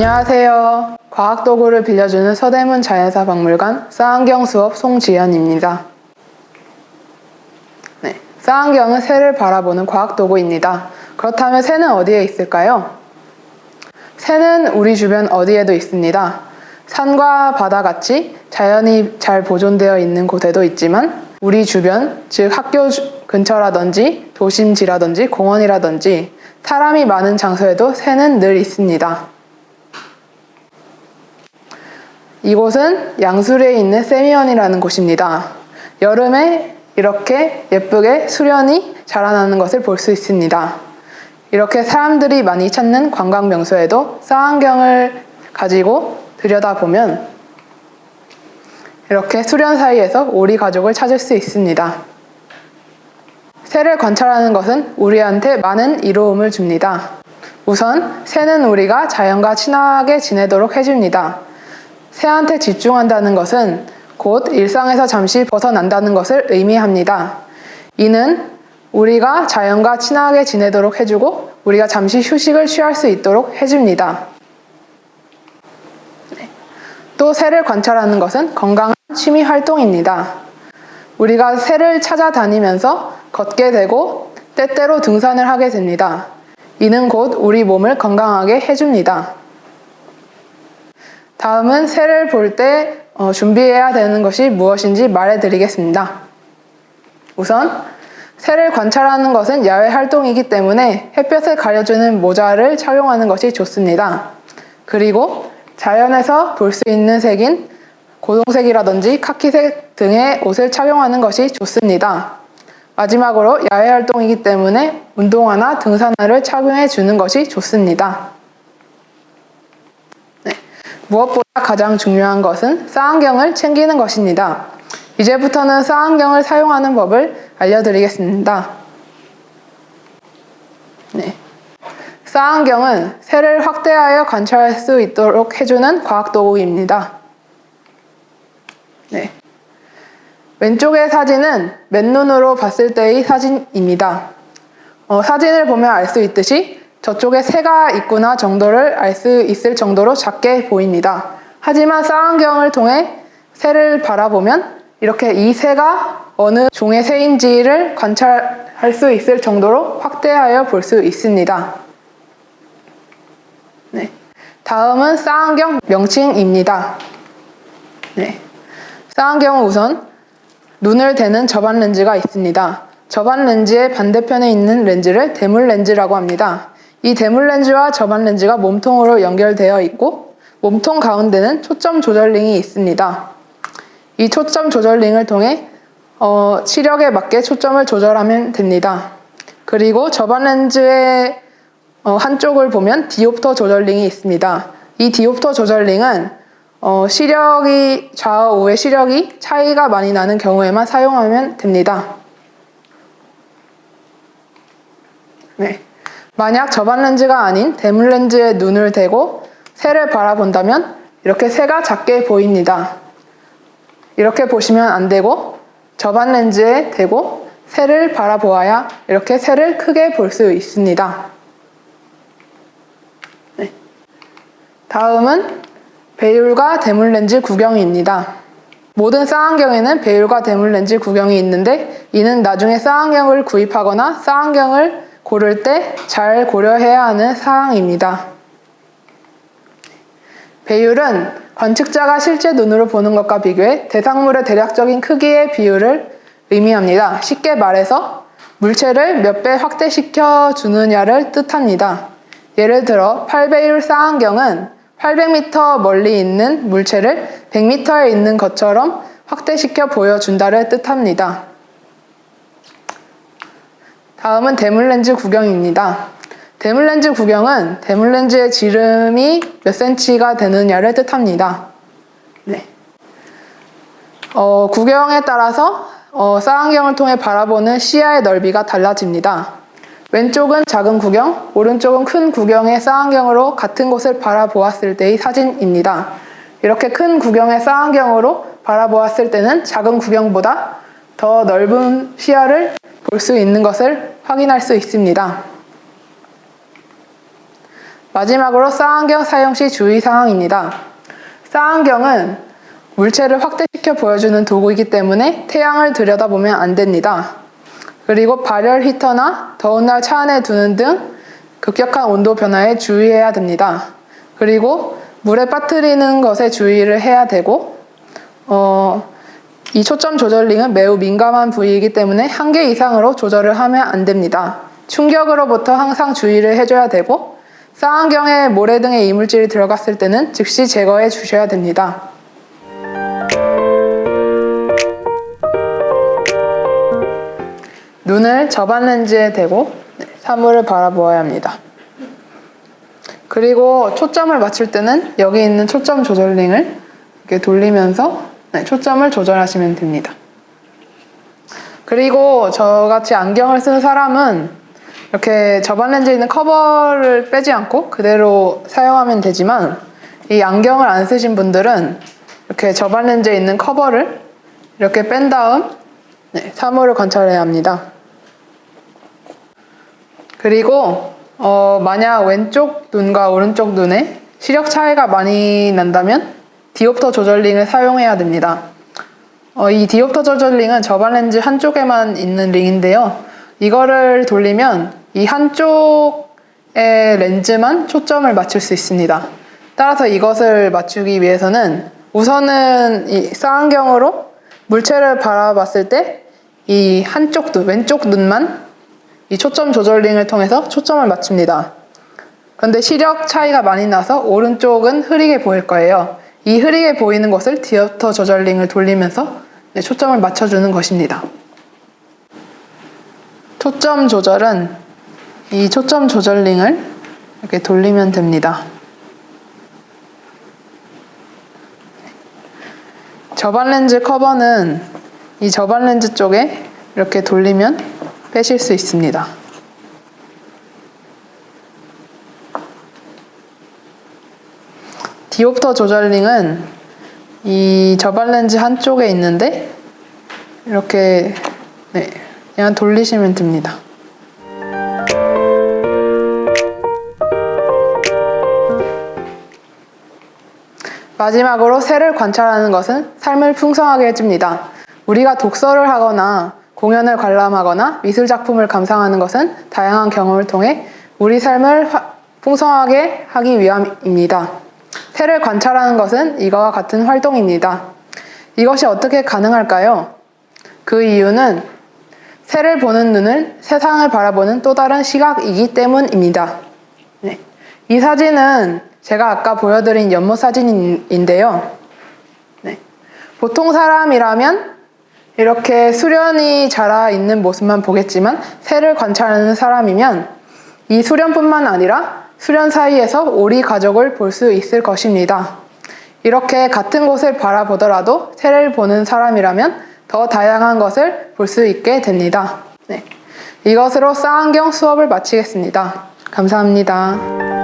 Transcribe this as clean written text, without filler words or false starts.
안녕하세요. 과학도구를 빌려주는 서대문 자연사박물관 쌍안경 수업 송지연입니다. 쌍안경은 새를 바라보는 과학도구입니다. 그렇다면 새는 어디에 있을까요? 새는 우리 주변 어디에도 있습니다. 산과 바다같이 자연이 잘 보존되어 있는 곳에도 있지만 우리 주변, 즉 학교 근처라든지 도심지라든지 공원이라든지 사람이 많은 장소에도 새는 늘 있습니다. 이곳은 양수리에 있는 세미원이라는 곳입니다. 여름에 이렇게 예쁘게 수련이 자라나는 것을 볼 수 있습니다. 이렇게 사람들이 많이 찾는 관광 명소에도 쌍안경을 가지고 들여다보면 이렇게 수련 사이에서 오리 가족을 찾을 수 있습니다. 새를 관찰하는 것은 우리한테 많은 이로움을 줍니다. 우선 새는 우리가 자연과 친하게 지내도록 해줍니다. 새한테 집중한다는 것은 곧 일상에서 잠시 벗어난다는 것을 의미합니다. 이는 우리가 자연과 친하게 지내도록 해주고 우리가 잠시 휴식을 취할 수 있도록 해줍니다. 또 새를 관찰하는 것은 건강한 취미 활동입니다. 우리가 새를 찾아다니면서 걷게 되고 때때로 등산을 하게 됩니다. 이는 곧 우리 몸을 건강하게 해줍니다. 다음은 새를 볼 때 준비해야 되는 것이 무엇인지 말해드리겠습니다. 우선 새를 관찰하는 것은 야외 활동이기 때문에 햇볕을 가려주는 모자를 착용하는 것이 좋습니다. 그리고 자연에서 볼 수 있는 색인 고동색이라든지 카키색 등의 옷을 착용하는 것이 좋습니다. 마지막으로 야외 활동이기 때문에 운동화나 등산화를 착용해 주는 것이 좋습니다. 무엇보다 가장 중요한 것은 쌍안경을 챙기는 것입니다. 이제부터는 쌍안경을 사용하는 법을 알려드리겠습니다. 쌍안경은 새를 확대하여 관찰할 수 있도록 해주는 과학도구입니다. 왼쪽의 사진은 맨눈으로 봤을 때의 사진입니다. 사진을 보면 알 수 있듯이 저쪽에 새가 있구나 정도를 알 수 있을 정도로 작게 보입니다. 하지만 쌍안경을 통해 새를 바라보면 이렇게 이 새가 어느 종의 새인지를 관찰할 수 있을 정도로 확대하여 볼 수 있습니다. 다음은 쌍안경 명칭입니다. 쌍안경은 우선 눈을 대는 접안 렌즈가 있습니다. 접안 렌즈의 반대편에 있는 렌즈를 대물 렌즈라고 합니다. 이 대물 렌즈와 접안 렌즈가 몸통으로 연결되어 있고 몸통 가운데는 초점 조절링이 있습니다. 이 초점 조절링을 통해 시력에 맞게 초점을 조절하면 됩니다. 그리고 접안 렌즈의 한쪽을 보면 디옵터 조절링이 있습니다. 이 디옵터 조절링은 시력이 좌우 우의 시력이 차이가 많이 나는 경우에만 사용하면 됩니다. 만약 접안 렌즈가 아닌 대물 렌즈에 눈을 대고 새를 바라본다면 이렇게 새가 작게 보입니다. 이렇게 보시면 안 되고 접안 렌즈에 대고 새를 바라보아야 이렇게 새를 크게 볼 수 있습니다. 다음은 배율과 대물 렌즈 구경입니다. 모든 쌍안경에는 배율과 대물 렌즈 구경이 있는데 이는 나중에 쌍안경을 구입하거나 쌍안경을 고를 때 잘 고려해야 하는 사항입니다. 배율은 관측자가 실제 눈으로 보는 것과 비교해 대상물의 대략적인 크기의 비율을 의미합니다. 쉽게 말해서 물체를 몇 배 확대시켜 주느냐를 뜻합니다. 예를 들어 8배율 쌍안경은 800m 멀리 있는 물체를 100m에 있는 것처럼 확대시켜 보여준다를 뜻합니다. 다음은 대물렌즈 구경입니다. 대물렌즈 구경은 대물렌즈의 지름이 몇 cm가 되느냐를 뜻합니다. 구경에 따라서 쌍안경을 통해 바라보는 시야의 넓이가 달라집니다. 왼쪽은 작은 구경, 오른쪽은 큰 구경의 쌍안경으로 같은 곳을 바라보았을 때의 사진입니다. 이렇게 큰 구경의 쌍안경으로 바라보았을 때는 작은 구경보다 더 넓은 시야를 볼 수 있는 것을 확인할 수 있습니다. 마지막으로 쌍안경 사용 시 주의사항입니다. 쌍안경은 물체를 확대시켜 보여주는 도구이기 때문에 태양을 들여다보면 안 됩니다. 그리고 발열 히터나 더운 날 차 안에 두는 등 급격한 온도 변화에 주의해야 됩니다. 그리고 물에 빠뜨리는 것에 주의를 해야 되고 이 초점 조절링은 매우 민감한 부위이기 때문에 1개 이상으로 조절을 하면 안 됩니다. 충격으로부터 항상 주의를 해줘야 되고 쌍안경에 모래 등의 이물질이 들어갔을 때는 즉시 제거해 주셔야 됩니다. 눈을 저반 렌즈에 대고 사물을 바라보아야 합니다. 그리고 초점을 맞출 때는 여기 있는 초점 조절링을 이렇게 돌리면서 초점을 조절하시면 됩니다. 그리고 저같이 안경을 쓰는 사람은 이렇게 저반 렌즈에 있는 커버를 빼지 않고 그대로 사용하면 되지만 이 안경을 안 쓰신 분들은 이렇게 저반 렌즈에 있는 커버를 이렇게 뺀 다음 사물을 관찰해야 합니다. 그리고 만약 왼쪽 눈과 오른쪽 눈에 시력 차이가 많이 난다면 디옵터 조절링을 사용해야 됩니다. 이 디옵터 조절링은 저반 렌즈 한쪽에만 있는 링인데요. 이거를 돌리면 이 한쪽의 렌즈만 초점을 맞출 수 있습니다. 따라서 이것을 맞추기 위해서는 우선은 이 쌍안경으로 물체를 바라봤을 때 이 한쪽 눈, 왼쪽 눈만 이 초점 조절링을 통해서 초점을 맞춥니다. 그런데 시력 차이가 많이 나서 오른쪽은 흐리게 보일 거예요. 이 흐리게 보이는 것을 디옵터 조절링을 돌리면서 초점을 맞춰주는 것입니다. 초점 조절은 이 초점 조절링을 이렇게 돌리면 됩니다. 저반 렌즈 커버는 이 저반 렌즈 쪽에 이렇게 돌리면 빼실 수 있습니다. 디옵터 조절링은 이 저반 렌즈 한쪽에 있는데 이렇게 그냥 돌리시면 됩니다. 마지막으로 새를 관찰하는 것은 삶을 풍성하게 해줍니다. 우리가 독서를 하거나 공연을 관람하거나 미술작품을 감상하는 것은 다양한 경험을 통해 우리 삶을 풍성하게 하기 위함입니다. 새를 관찰하는 것은 이거와 같은 활동입니다. 이것이 어떻게 가능할까요? 그 이유는 새를 보는 눈은 세상을 바라보는 또 다른 시각이기 때문입니다. 이 사진은 제가 아까 보여드린 연못 사진인데요. 보통 사람이라면 이렇게 수련이 자라 있는 모습만 보겠지만 새를 관찰하는 사람이면 이 수련뿐만 아니라 수련 사이에서 오리 가족을 볼 수 있을 것입니다. 이렇게 같은 곳을 바라보더라도 새를 보는 사람이라면 더 다양한 것을 볼 수 있게 됩니다. 이것으로 쌍안경 수업을 마치겠습니다. 감사합니다.